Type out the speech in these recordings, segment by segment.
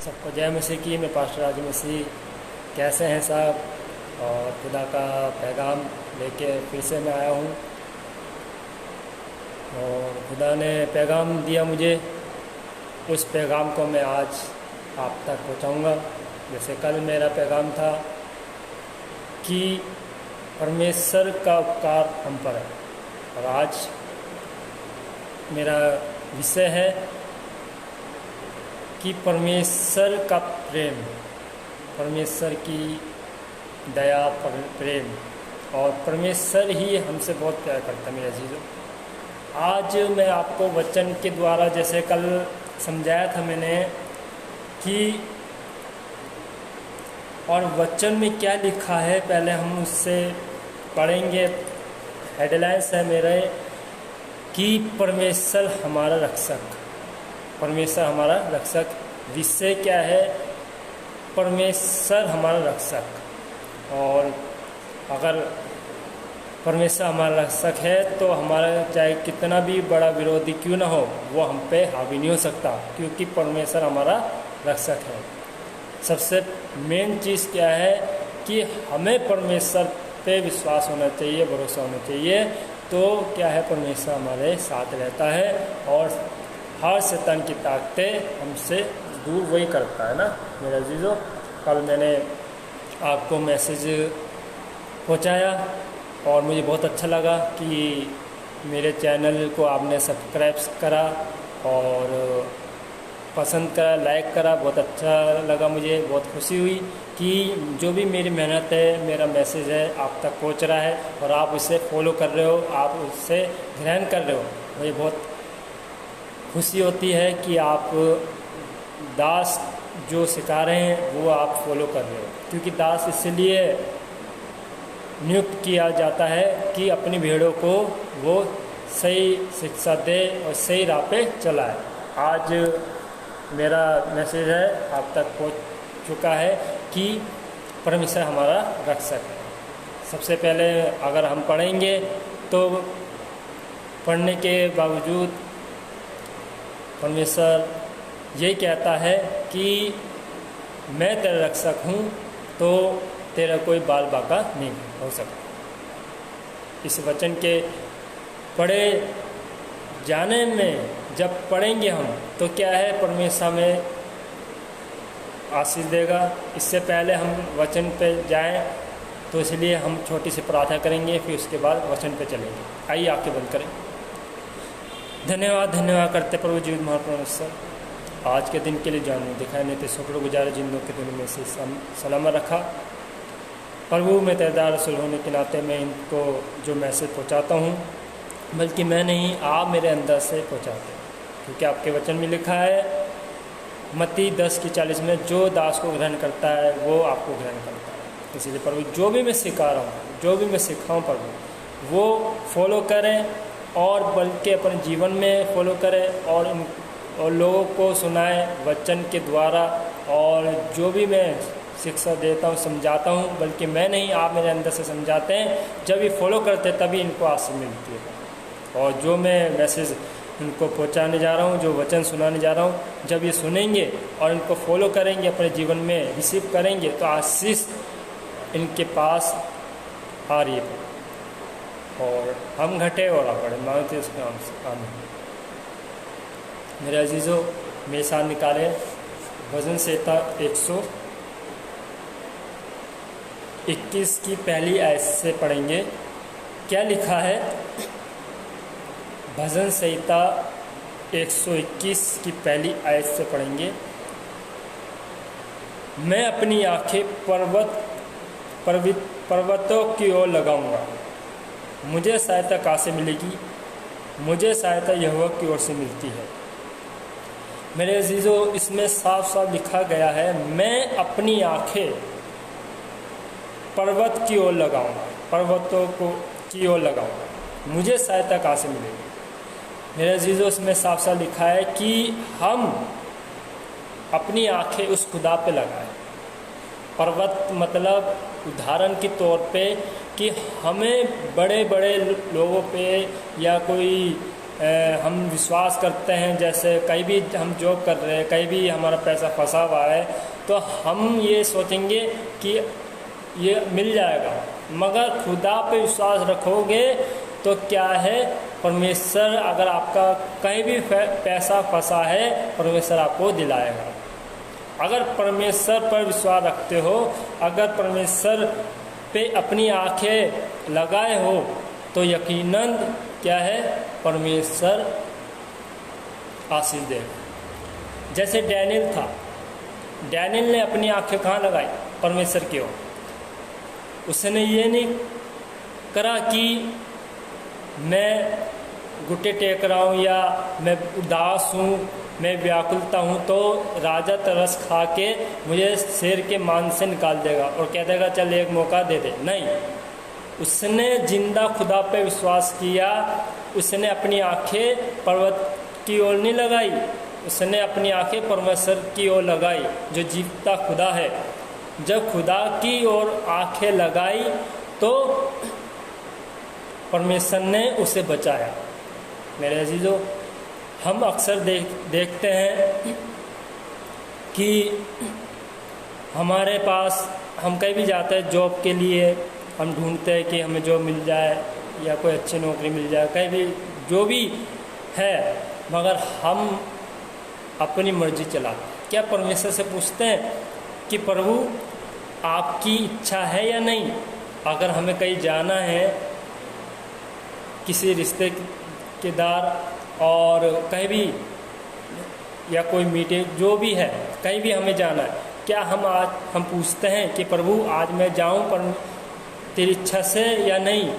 सबको जय मसीह की। मैं पास्टर राज मसीह। कैसे हैं साहब? और खुदा का पैगाम लेके फिर से मैं आया हूँ और खुदा ने पैगाम दिया मुझे, उस पैगाम को मैं आज आप तक पहुँचाऊँगा। जैसे कल मेरा पैगाम था कि परमेश्वर का उपकार हम पर है, और आज मेरा विषय है कि परमेश्वर का प्रेम, परमेश्वर की दया, प्रेम, और परमेश्वर ही हमसे बहुत प्यार करता है मेरे अजीजों। आज मैं आपको वचन के द्वारा, जैसे कल समझाया था मैंने कि और वचन में क्या लिखा है, पहले हम उससे पढ़ेंगे। हेडलाइंस है मेरे कि परमेश्वर हमारा रक्षक, परमेश्वर हमारा रक्षक। विषय क्या है? परमेश्वर हमारा रक्षक। और अगर परमेश्वर हमारा रक्षक है तो हमारा चाहे कितना भी बड़ा विरोधी क्यों ना हो, वो हम पे हावी नहीं हो सकता, क्योंकि परमेश्वर हमारा रक्षक है। सबसे मेन चीज़ क्या है कि हमें परमेश्वर पे विश्वास होना चाहिए, भरोसा होना चाहिए। तो क्या है, परमेश्वर हमारे साथ रहता है और हर शैतान की ताकतें हमसे दूर वही करता है ना मेरे अजीजों। कल मैंने आपको मैसेज पहुंचाया और मुझे बहुत अच्छा लगा कि मेरे चैनल को आपने सब्सक्राइब करा और पसंद करा, लाइक करा। बहुत अच्छा लगा, मुझे बहुत खुशी हुई कि जो भी मेरी मेहनत है, मेरा मैसेज है आप तक पहुंच रहा है और आप उसे फॉलो कर रहे हो, आप उससे ग्रहण कर रहे हो। मुझे बहुत खुशी होती है कि आप दास जो सिखा रहे हैं वो आप फॉलो कर रहे हो, क्योंकि दास इसलिए नियुक्त किया जाता है कि अपनी भेड़ों को वो सही शिक्षा दे और सही राह पे चलाए। आज मेरा मैसेज है आप तक पहुंच चुका है कि परमेश्वर हमारा रक्षक है। सबसे पहले अगर हम पढ़ेंगे तो पढ़ने के बावजूद परमेश्वर ये कहता है कि मैं तेरा रक्षक हूँ, तो तेरा कोई बाल बाका नहीं हो सकता। इस वचन के पढ़े जाने में जब पढ़ेंगे हम तो क्या है, परमेश्वर में आशीष देगा। इससे पहले हम वचन पे जाएं तो इसलिए हम छोटी सी प्रार्थना करेंगे, फिर उसके बाद वचन पे चलेंगे। आइए आंखें बंद करें। धन्यवाद करते प्रभु जीवित महापरमेश्वर, आज के दिन के लिए जानू दिखाई नहीं थे शुक्रगुजार जिंदों के दिन में से सलामत रखा। प्रभु मैं तेरा रसूल होने के नाते मैं इनको जो मैसेज पहुंचाता हूं, बल्कि मैं नहीं, आप मेरे अंदर से पहुंचाते, क्योंकि आपके वचन में लिखा है मत्ती 10:40 में, जो दास को ग्रहण करता है वो आपको ग्रहण करता है। इसलिए प्रभु जो भी मैं सिखा रहा हूँ, जो भी मैं सिखाऊँ प्रभु, वो फॉलो करें और बल्कि अपने जीवन में फॉलो करें और लोगों को सुनाएं वचन के द्वारा। और जो भी मैं शिक्षा देता हूँ, समझाता हूँ, बल्कि मैं नहीं, आप मेरे अंदर से समझाते हैं। जब ये फॉलो करते हैं तभी इनको आशीष मिलती है। और जो मैं मैसेज इनको पहुँचाने जा रहा हूँ, जो वचन सुनाने जा रहा हूँ, जब ये सुनेंगे और इनको फॉलो करेंगे, अपने जीवन में रिसीव करेंगे, तो आशीष इनके पास आ रही है। और हम घटे और आप बढ़े, मांगते उसके आम। मेरे अजीज़ों, मेरे साथ निकाले भजन संहिता 121 की पहली आयत से पढ़ेंगे। क्या लिखा है? भजन संहिता 121 की पहली आयत से पढ़ेंगे। मैं अपनी आंखें पर्वतों की ओर लगाऊंगा, मुझे सहायता कहाँ से मिलेगी? मुझे सहायता यहोवा की ओर से मिलती है। मेरे अजीज़ों, इसमें साफ साफ लिखा गया है, मैं अपनी आंखें पर्वत की ओर लगाऊंगा, पर्वतों को की ओर लगाऊंगा, मुझे सहायता कहाँ से मिलेगी? मेरे अजीज़ों, इसमें साफ साफ लिखा है कि हम अपनी आंखें उस खुदा पे लगाएं। पर्वत मतलब उदाहरण के तौर पे कि हमें बड़े बड़े लोगों पे या कोई हम विश्वास करते हैं, जैसे कहीं भी हम जॉब कर रहे हैं, कहीं भी हमारा पैसा फंसा हुआ है, तो हम ये सोचेंगे कि ये मिल जाएगा। मगर खुदा पे विश्वास रखोगे तो क्या है, परमेश्वर अगर आपका कहीं भी पैसा फंसा है, परमेश्वर आपको दिलाएगा। अगर परमेश्वर पर विश्वास रखते हो, अगर परमेश्वर पे अपनी आंखें लगाए हो, तो यकीनन क्या है, परमेश्वर आशीष देगा। जैसे डैनियल था, डैनियल ने अपनी आंखें कहाँ लगाई, परमेश्वर की ओर। उसने ये नहीं करा कि मैं घुटने टेक रहा हूँ या मैं उदास हूँ, मैं व्याकुलता हूँ, तो राजा तरस खा के मुझे शेर के मान से निकाल देगा और कह देगा चल एक मौका दे दे। नहीं, उसने जिंदा खुदा पे विश्वास किया। उसने अपनी आंखें पर्वत की ओर नहीं लगाई, उसने अपनी आंखें परमेश्वर की ओर लगाई जो जीवता खुदा है। जब खुदा की ओर आंखें लगाई तो परमेश्वर ने उसे बचाया। मेरे अजीजों, हम अक्सर देखते हैं कि हमारे पास, हम कहीं भी जाते हैं जॉब के लिए, हम ढूंढते हैं कि हमें जॉब मिल जाए या कोई अच्छी नौकरी मिल जाए, कहीं भी जो भी है, मगर हम अपनी मर्जी चलाते। क्या परमेश्वर से पूछते हैं कि प्रभु आपकी इच्छा है या नहीं? अगर हमें कहीं जाना है, किसी रिश्तेदार और कहीं भी, या कोई मीटिंग जो भी है, कहीं भी हमें जाना है, क्या हम पूछते हैं कि प्रभु आज मैं जाऊं पर तेरी इच्छा से या नहीं?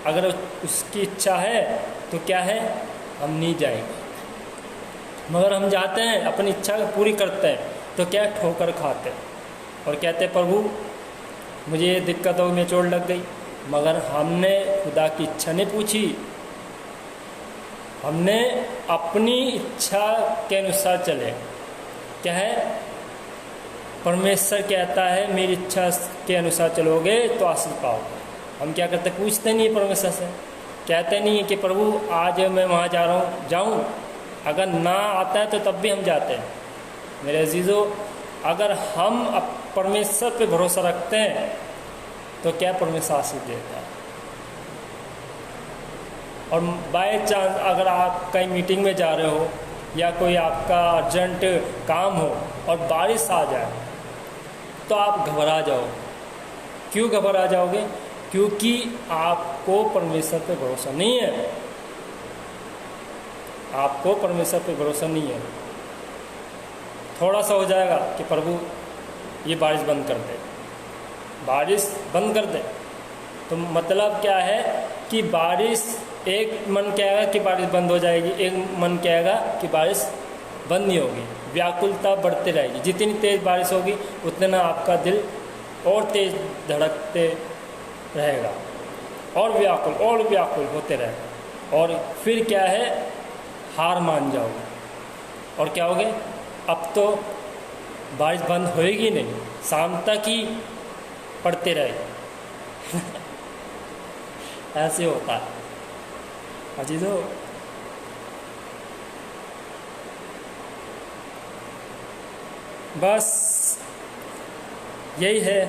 अगर उसकी इच्छा है तो क्या है, हम नहीं जाएंगे। मगर हम जाते हैं, अपनी इच्छा पूरी करते हैं, तो क्या ठोकर खाते हैं और कहते हैं प्रभु मुझे ये दिक्कत हो, मैं चोट लग गई। मगर हमने खुदा की इच्छा नहीं पूछी, हमने अपनी इच्छा के अनुसार चले। क्या है, परमेश्वर कहता है मेरी इच्छा के अनुसार चलोगे तो आशीष पाओगे। हम क्या करते, पूछते नहीं परमेश्वर से, कहते नहीं है कि प्रभु आज मैं वहाँ जा रहा हूँ, जाऊँ। अगर ना आता है तो तब भी हम जाते हैं। मेरे अजीज़ों, अगर हम परमेश्वर पे भरोसा रखते हैं तो क्या परमेश्वर आशीष देता है। और बाय चांस अगर आप कहीं मीटिंग में जा रहे हो या कोई आपका अर्जेंट काम हो और बारिश आ जाए तो आप घबरा जाओ। क्यों घबरा जाओगे? क्योंकि आपको परमेश्वर पे भरोसा नहीं है। आपको परमेश्वर पे भरोसा नहीं है। थोड़ा सा हो जाएगा कि प्रभु ये बारिश बंद कर दे, बारिश बंद कर दे, तो मतलब क्या है कि बारिश, एक मन कहेगा कि बारिश बंद हो जाएगी, एक मन कहेगा कि बारिश बंद नहीं होगी। व्याकुलता बढ़ती रहेगी। जितनी तेज़ बारिश होगी उतने ना आपका दिल और तेज़ धड़कते रहेगा और व्याकुल होते रहेगा। और फिर क्या है, हार मान जाओगे और क्या होगे, अब तो बारिश बंद होएगी नहीं, शाम तक ही पड़ते रहे। ऐसे होता है अजीजों। बस यही है,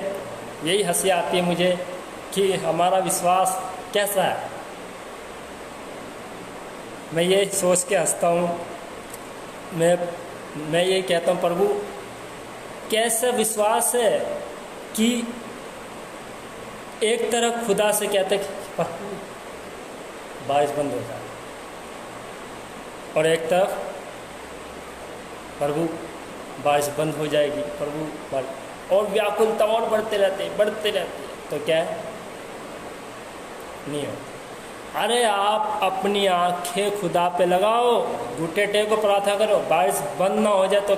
यही हंसी आती है मुझे कि हमारा विश्वास कैसा है। मैं ये सोच के हंसता हूँ, मैं ये कहता हूँ प्रभु कैसा विश्वास है कि एक तरफ खुदा से कहते कि बारिश बंद हो जाए और एक तरफ प्रभु बारिश बंद हो जाएगी, प्रभु बारिश, और व्याकुलता और बढ़ते रहते तो क्या है, नहीं होता। अरे आप अपनी आंखें खुदा पे लगाओ, घुटने टेको, प्रार्थना करो, बारिश बंद ना हो जाए। तो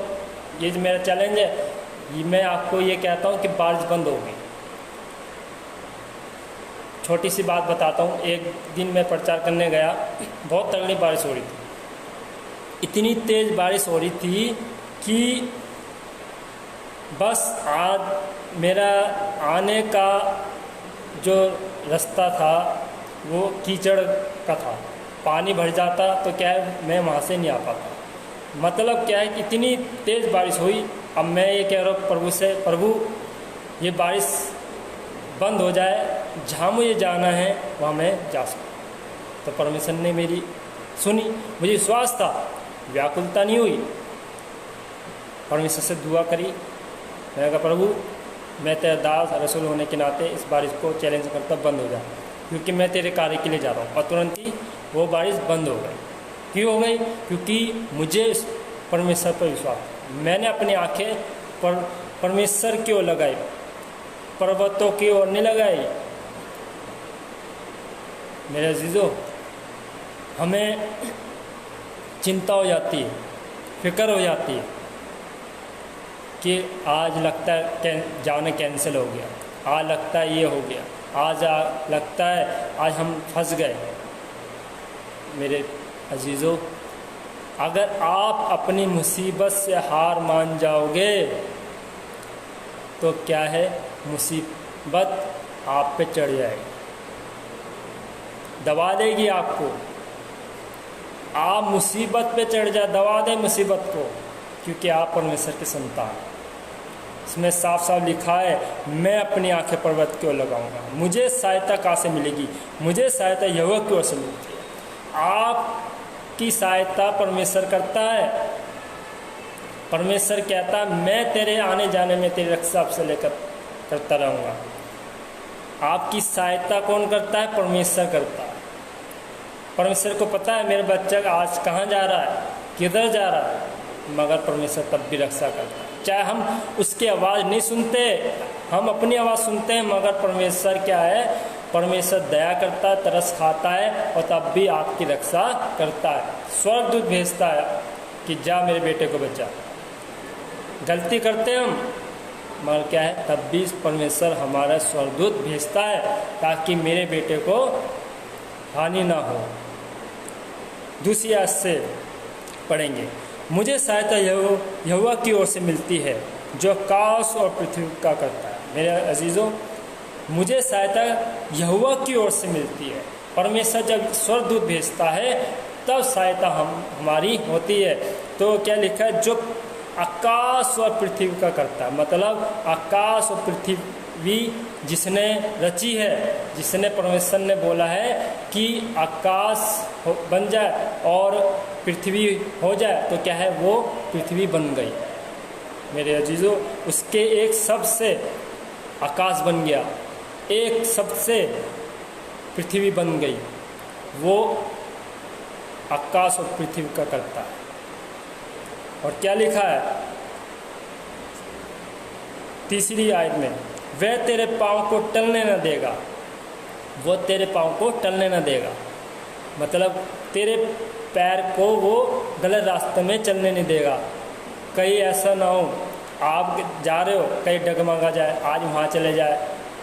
ये जो मेरा चैलेंज है, मैं आपको ये कहता हूँ कि बारिश बंद होगी। छोटी सी बात बताता हूँ। एक दिन मैं प्रचार करने गया, बहुत तगड़ी बारिश हो रही थी, इतनी तेज़ बारिश हो रही थी कि बस आज मेरा आने का जो रास्ता था वो कीचड़ का था। पानी भर जाता तो क्या है मैं वहाँ से नहीं आ पाता। मतलब क्या है कि इतनी तेज़ बारिश हुई। अब मैं ये कह रहा हूँ प्रभु से, प्रभु ये बारिश बंद हो जाए, जहाँ मुझे जाना है वहाँ मैं जा सकूँ। तो परमेश्वर ने मेरी सुनी, मुझे विश्वास था, व्याकुलता नहीं हुई। परमेश्वर से दुआ करी, मैंने कहा प्रभु मैं तेरा दास रसूल होने के नाते इस बारिश को चैलेंज करता बंद हो जाए, क्योंकि मैं तेरे कार्य के लिए जा रहा हूँ। और तुरंत ही वो बारिश बंद हो गई। क्यों हो गई? क्योंकि मुझे परमेश्वर पर विश्वास, मैंने अपनी आंखें परमेश्वर की ओर लगाई, पर्वतों की ओर नहीं लगाई। मेरे अजीजों, हमें चिंता हो जाती है, फिक्र हो जाती है कि आज लगता है जाना कैंसिल हो गया, आज लगता है ये हो गया, आज लगता है आज हम फंस गए। मेरे अजीज़ों, अगर आप अपनी मुसीबत से हार मान जाओगे तो क्या है, मुसीबत आप पे चढ़ जाएगी, दबा देगी आपको। आप मुसीबत पे चढ़ जाए, दबा दे मुसीबत को, क्योंकि आप परमेश्वर की संतान। इसमें साफ साफ लिखा है, मैं अपनी आंखें पर्वत की ओर लगाऊंगा, मुझे सहायता कहाँ से मिलेगी? मुझे सहायता यहोवा की ओर से मिलती है। आपकी सहायता परमेश्वर करता है। परमेश्वर कहता है मैं तेरे आने जाने में तेरी रक्षा से लेकर करता रहूँगा। आपकी सहायता कौन करता है? परमेश्वर करता है। परमेश्वर को पता है मेरा बच्चा आज कहाँ जा रहा है, किधर जा रहा है, मगर परमेश्वर तब भी रक्षा करता है। चाहे हम उसकी आवाज़ नहीं सुनते, हम अपनी आवाज़ सुनते हैं, मगर परमेश्वर क्या है, परमेश्वर दया करता है, तरस खाता है और तब भी आपकी रक्षा करता है। स्वर्गदूत भेजता है कि जा मेरे बेटे को बचा। गलती करते हैं हम, मगर क्या है, तब भी परमेश्वर हमारा स्वर्गदूत भेजता है ताकि मेरे बेटे को हानि ना हो। दूसरी आयत से पढ़ेंगे, मुझे सहायता यहोवा की ओर से मिलती है जो आकाश और पृथ्वी का करता है। मेरे अजीज़ों, मुझे सहायता यहोवा की ओर से मिलती है। परमेश्वर जब स्वर्गदूत भेजता है तब सहायता हमारी होती है। तो क्या लिखा है, जो आकाश और पृथ्वी का करता है, मतलब आकाश और पृथ्वी जिसने रची है, जिसने परमेश्वर ने बोला है कि आकाश बन जाए और पृथ्वी हो जाए, तो क्या है, वो पृथ्वी बन गई। मेरे अजीज़ों, उसके एक शब्द से आकाश बन गया, एक शब्द से पृथ्वी बन गई। वो आकाश और पृथ्वी का करता है। और क्या लिखा है तीसरी आयत में, वह तेरे पाँव को टलने न देगा, वो तेरे पाँव को टलने न देगा, मतलब तेरे पैर को वो गलत रास्ते में चलने नहीं देगा। कहीं ऐसा ना हो आप जा रहे हो, कहीं डगमगा जाए, आज वहाँ चले जाए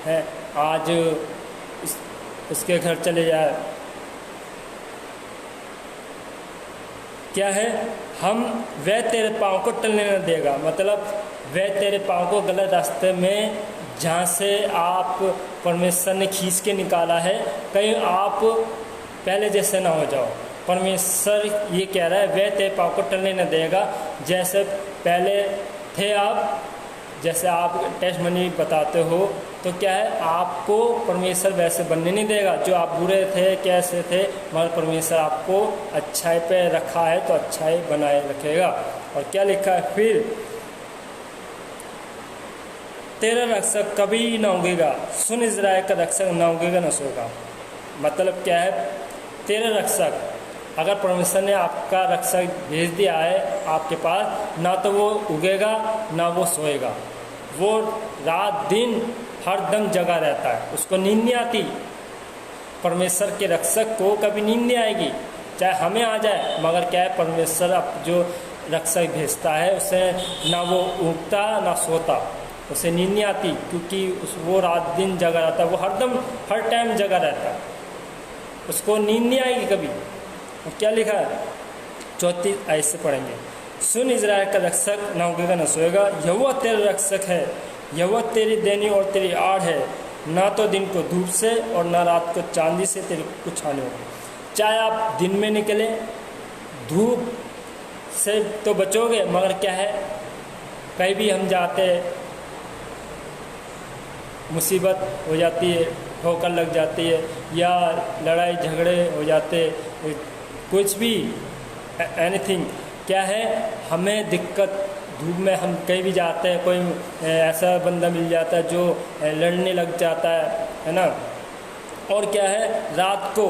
हैं, आज उसके घर चले जाए। क्या है, हम वह तेरे पाँव को टलने न देगा, मतलब वह तेरे पाँव को गलत रास्ते में, जहाँ से आप परमेश्वर ने खींच के निकाला है, कहीं आप पहले जैसे ना हो जाओ। परमेश्वर ये कह रहा है, वह तेरे पाँव को टलने न देगा, जैसे पहले थे आप, जैसे आप टेस्ट मनी बताते हो, तो क्या है, आपको परमेश्वर वैसे बनने नहीं देगा। जो आप बुरे थे, कैसे थे, मगर परमेश्वर आपको अच्छाई पे रखा है तो अच्छाई बनाए रखेगा। और क्या लिखा है फिर, तेरा रक्षक कभी ना उगेगा, सुन इज़राइल का रक्षक ना उगेगा ना सोएगा। मतलब क्या है, तेरा रक्षक, अगर परमेश्वर ने आपका रक्षक भेज दिया है आपके पास, ना तो वो उगेगा ना वो सोएगा, वो रात दिन हर दम जगा रहता है, उसको नींद नहीं आती। परमेश्वर के रक्षक को कभी नींद नहीं आएगी, चाहे हमें आ जाए, मगर क्या है, परमेश्वर अब जो रक्षक भेजता है उसे ना वो उगता ना सोता, उसे नींद नहीं आती, क्योंकि वो रात दिन जगा रहता है, वो हरदम हर टाइम जगा रहता है, उसको नींद नहीं आएगी कभी। और क्या लिखा है, 34 आयत से पढ़ेंगे, सुन इज़राइल का रक्षक ना उगेगा ना सोएगा, यहोवा तेरा रक्षक है, यहोवा तेरी देनी और तेरी आड़ है, ना तो दिन को धूप से और ना रात को चांदी से तेरी कुछ हानि होगी। चाहे आप दिन में निकले, धूप से तो बचोगे, मगर क्या है कहीं भी हम जाते मुसीबत हो जाती है, ठोकर लग जाती है या लड़ाई झगड़े हो जाते, कुछ भी एनीथिंग, क्या है हमें दिक्कत, धूप में हम कहीं भी जाते हैं, कोई ऐसा बंदा मिल जाता है जो लड़ने लग जाता है ना। और क्या है रात को,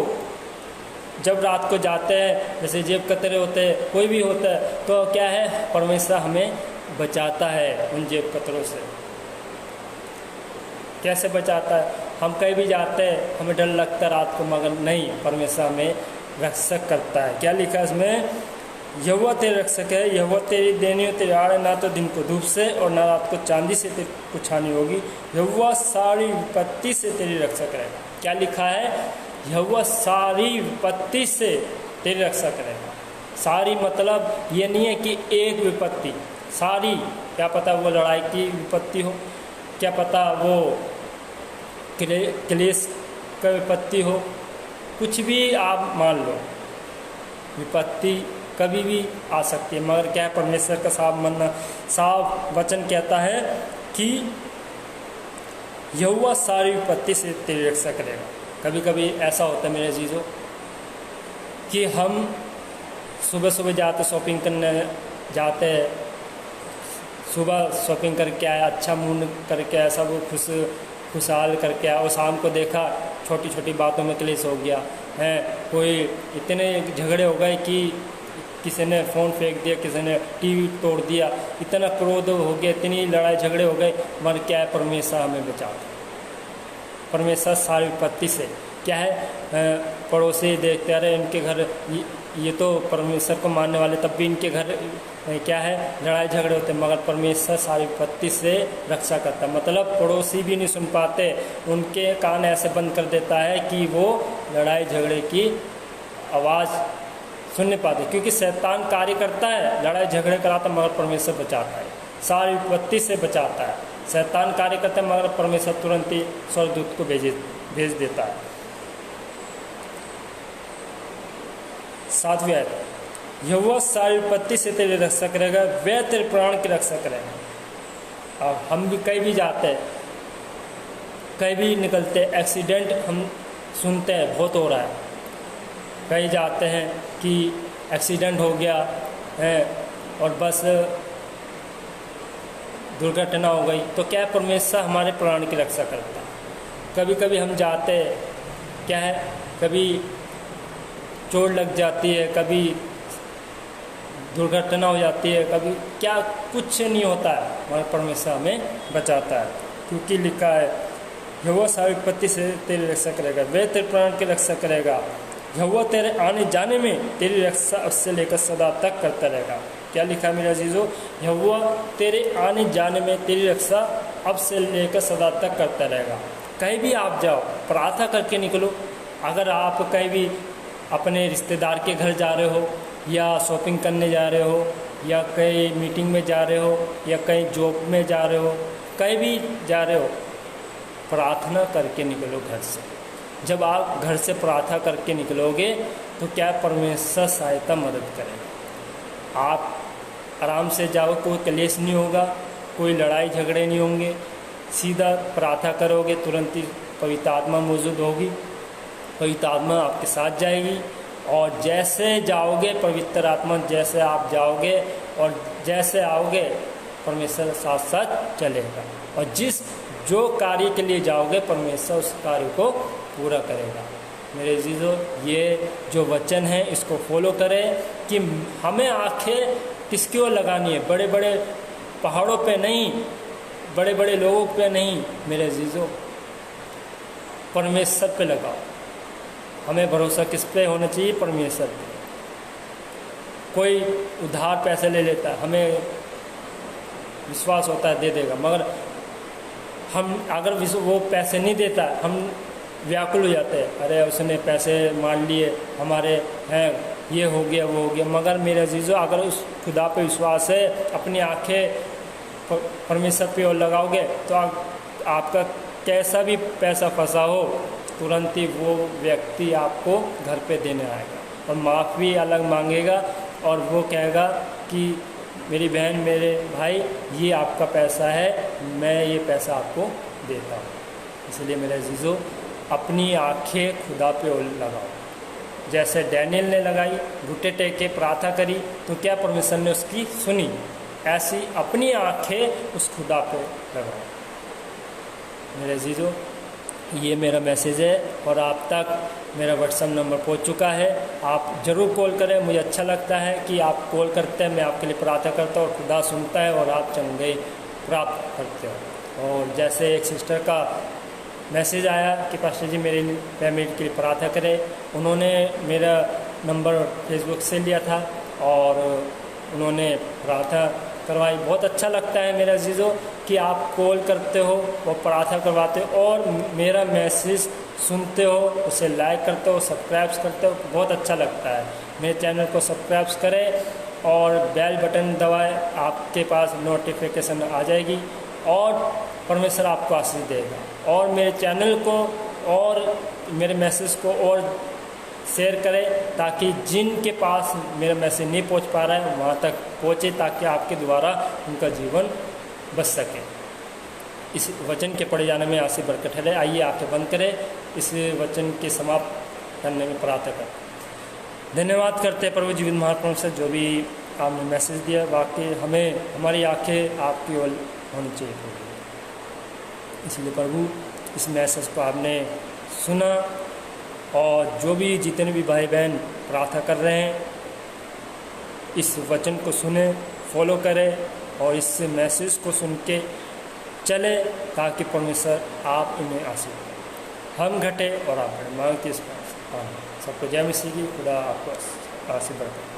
जब रात को जाते हैं, जैसे जेब कतरे होते हैं, कोई भी होता है, तो क्या है परमेश्वर हमें बचाता है उन जेब कतरों से। कैसे बचाता है? हम कहीं भी जाते हैं, हमें डर लगता है रात को, मगर नहीं, परमेश्वर हमें रक्षक करता है। क्या लिखा है इसमें? यहोवा तेरे रक्षक है, यहोवा तेरी देनी हो तेरी आड़, ना तो दिन को धूप से और ना रात को चांदी से तेरी कुछ हानि होगी। यहोवा सारी विपत्ति से तेरी रक्षक रहेगा। क्या लिखा है? यहोवा सारी विपत्ति से तेरी रक्षक रहेगा। सारी मतलब ये नहीं है कि एक विपत्ति, सारी, क्या पता वो लड़ाई की विपत्ति हो, क्या पता वो क्लेश का विपत्ति हो, कुछ भी आप मान लो, विपत्ति कभी भी आ सकती है, मगर क्या है परमेश्वर का साफ वचन कहता है कि यहोवा सारी विपत्ति से तेरी रक्षा करेगा। कभी कभी ऐसा होता है मेरे अजीजों कि हम सुबह सुबह जाते, शॉपिंग करने जाते हैं, सुबह शॉपिंग करके आया, अच्छा मूड करके आया, सब खुशहाल करके आया, और शाम को देखा छोटी छोटी बातों में क्लेश हो गया है, कोई इतने झगड़े हो गए कि किसी ने फ़ोन फेंक दिया, किसी ने टीवी तोड़ दिया, इतना क्रोध हो गया, इतनी लड़ाई झगड़े हो गए, मगर क्या है परमेश्वर हमें बचाता। परमेश्वर सारी विपत्ति से, क्या है पड़ोसी देखते रहे इनके घर, ये तो परमेश्वर को मानने वाले, तब भी इनके घर क्या है लड़ाई झगड़े होते, मगर परमेश्वर सारी विपत्ति से रक्षा करता है। मतलब पड़ोसी भी नहीं सुन पाते, उनके कान ऐसे बंद कर देता है कि वो लड़ाई झगड़े की आवाज़ सुन नहीं पाते, क्योंकि शैतान कार्य करता है, लड़ाई झगड़े कराता, मगर परमेश्वर बचाता है, सारी विपत्ति से बचाता है। शैतान कार्य करता है, मगर परमेश्वर तुरंत ही स्वर्गदूत को भेज देता है। 7वीं आयत, यहोवा सारी विपत्ति से तेरी रक्षा करेगा, वह तेरे प्राण की रक्षा करेगा। अब हम भी कहीं भी जाते हैं, कहीं भी निकलते हैं, एक्सीडेंट हम सुनते हैं बहुत हो रहा है, कहीं जाते हैं कि एक्सीडेंट हो गया है और बस दुर्घटना हो गई, तो क्या परमेश्वर हमारे प्राण की रक्षा करता है। कभी कभी हम जाते हैं, क्या है कभी चोट लग जाती है, कभी दुर्घटना हो जाती है, कभी क्या कुछ नहीं होता है, मगर परमेश्वर हमें बचाता है, क्योंकि लिखा है यहोवा सारी विपत्ति से तेरी रक्षा करेगा, वह तेरे प्राण की रक्षा करेगा। यहोवा तेरे आने जाने में तेरी रक्षा अब से लेकर सदा तक करता रहेगा। क्या लिखा है मेरे अजीजों? यहोवा तेरे आने जाने में तेरी रक्षा अब से लेकर सदा तक करता रहेगा। कहीं भी आप जाओ, प्रार्थना करके निकलो। अगर आप कहीं भी अपने रिश्तेदार के घर जा रहे हो, या शॉपिंग करने जा रहे हो, या कहीं मीटिंग में जा रहे हो, या कहीं जॉब में जा रहे हो, कहीं भी जा रहे हो, प्रार्थना करके निकलो घर से। जब आप घर से प्रार्थना करके निकलोगे तो क्या परमेश्वर सहायता मदद करेगा। आप आराम से जाओ, कोई क्लेश नहीं होगा, कोई लड़ाई झगड़े नहीं होंगे, सीधा प्रार्थना करोगे, तुरंत ही पवित्र आत्मा मौजूद होगी, पवित्र आत्मा आपके साथ जाएगी, और जैसे जाओगे पवित्र आत्मा, जैसे आप जाओगे और जैसे आओगे परमेश्वर साथ साथ चलेगा, और जो कार्य के लिए जाओगे परमेश्वर उस कार्य को पूरा करेगा। मेरे अजीजों, ये जो वचन है इसको फॉलो करें कि हमें आंखें किसकी ओर लगानी है, बड़े बड़े पहाड़ों पे नहीं, बड़े बड़े लोगों पे नहीं, मेरे अजीजों परमेश्वर पे लगाओ। हमें भरोसा किस पे होना चाहिए? परमेश्वर पे। कोई उधार पैसे ले लेता है, हमें विश्वास होता है दे देगा, मगर हम अगर वो पैसे नहीं देता, हम व्याकुल हो जाते हैं, अरे उसने पैसे मान लिए हमारे हैं, ये हो गया वो हो गया। मगर मेरे अजीज़ों, अगर उस खुदा पे विश्वास है, अपनी आंखें परमेश्वर पे और लगाओगे तो आपका कैसा भी पैसा फंसा हो, तुरंत ही वो व्यक्ति आपको घर पे देने आएगा और माफ़ी अलग मांगेगा और वो कहेगा कि मेरी बहन, मेरे भाई, ये आपका पैसा है, मैं ये पैसा आपको देता हूँ। इसलिए मेरे अजीज़ों, अपनी आंखें खुदा पे लगाओ। जैसे डैनियल ने लगाई, घुटने टेक के प्रार्थना करी, तो क्या परमेश्वर ने उसकी सुनी। ऐसी अपनी आंखें उस खुदा पे लगाओ। मेरे अजीज़ों, ये मेरा मैसेज है और आप तक मेरा व्हाट्सएप नंबर पहुंच चुका है। आप ज़रूर कॉल करें। मुझे अच्छा लगता है कि आप कॉल करते हैं, मैं आपके लिए प्रार्थना करता हूँ और खुदा सुनता है और आप चंगाई प्राप्त करते हो। और जैसे एक सिस्टर का मैसेज आया कि पास्टर जी मेरी फैमिली के लिए प्रार्थना करें, उन्होंने मेरा नंबर फेसबुक से लिया था और उन्होंने प्रार्थना करवाई। बहुत अच्छा लगता है मेरे अजीज़ों कि आप कॉल करते हो और प्रार्थना करवाते हो और मेरा मैसेज सुनते हो, उसे लाइक करते हो, सब्सक्राइब करते हो। बहुत अच्छा लगता है। मेरे चैनल को सब्सक्राइब करें और बेल बटन दबाएं, आपके पास नोटिफिकेशन आ जाएगी और परमेश्वर आपको आशीष देगा। और मेरे चैनल को और मेरे मैसेज को और शेयर करें ताकि जिनके पास मेरा मैसेज नहीं पहुंच पा रहा है वहाँ तक पहुँचे, ताकि आपके द्वारा उनका जीवन बच सके। इस वचन के पढ़े जाने में आशीष बरकत है। आइए आंखें बंद करें, इस वचन के समाप्त करने में प्रार्थना करें। धन्यवाद करते हैं प्रभु जीवित महात्मा से जो भी आपने मैसेज दिया। वाकई हमें हमारी आंखें आपकी ओर होनी चाहिए प्रभु। इसलिए प्रभु इस मैसेज को आपने सुना और जो भी जितने भी भाई बहन प्रार्थना कर रहे हैं इस वचन को सुने, फॉलो करें और इस मैसेज को सुन के चले ताकि परमेश्वर आप इन्हें आशीष दें। हम घटे और आप घटे, मांगते इस बात। सबको जय मसीह की। खुदा आपको आशीष बरकत।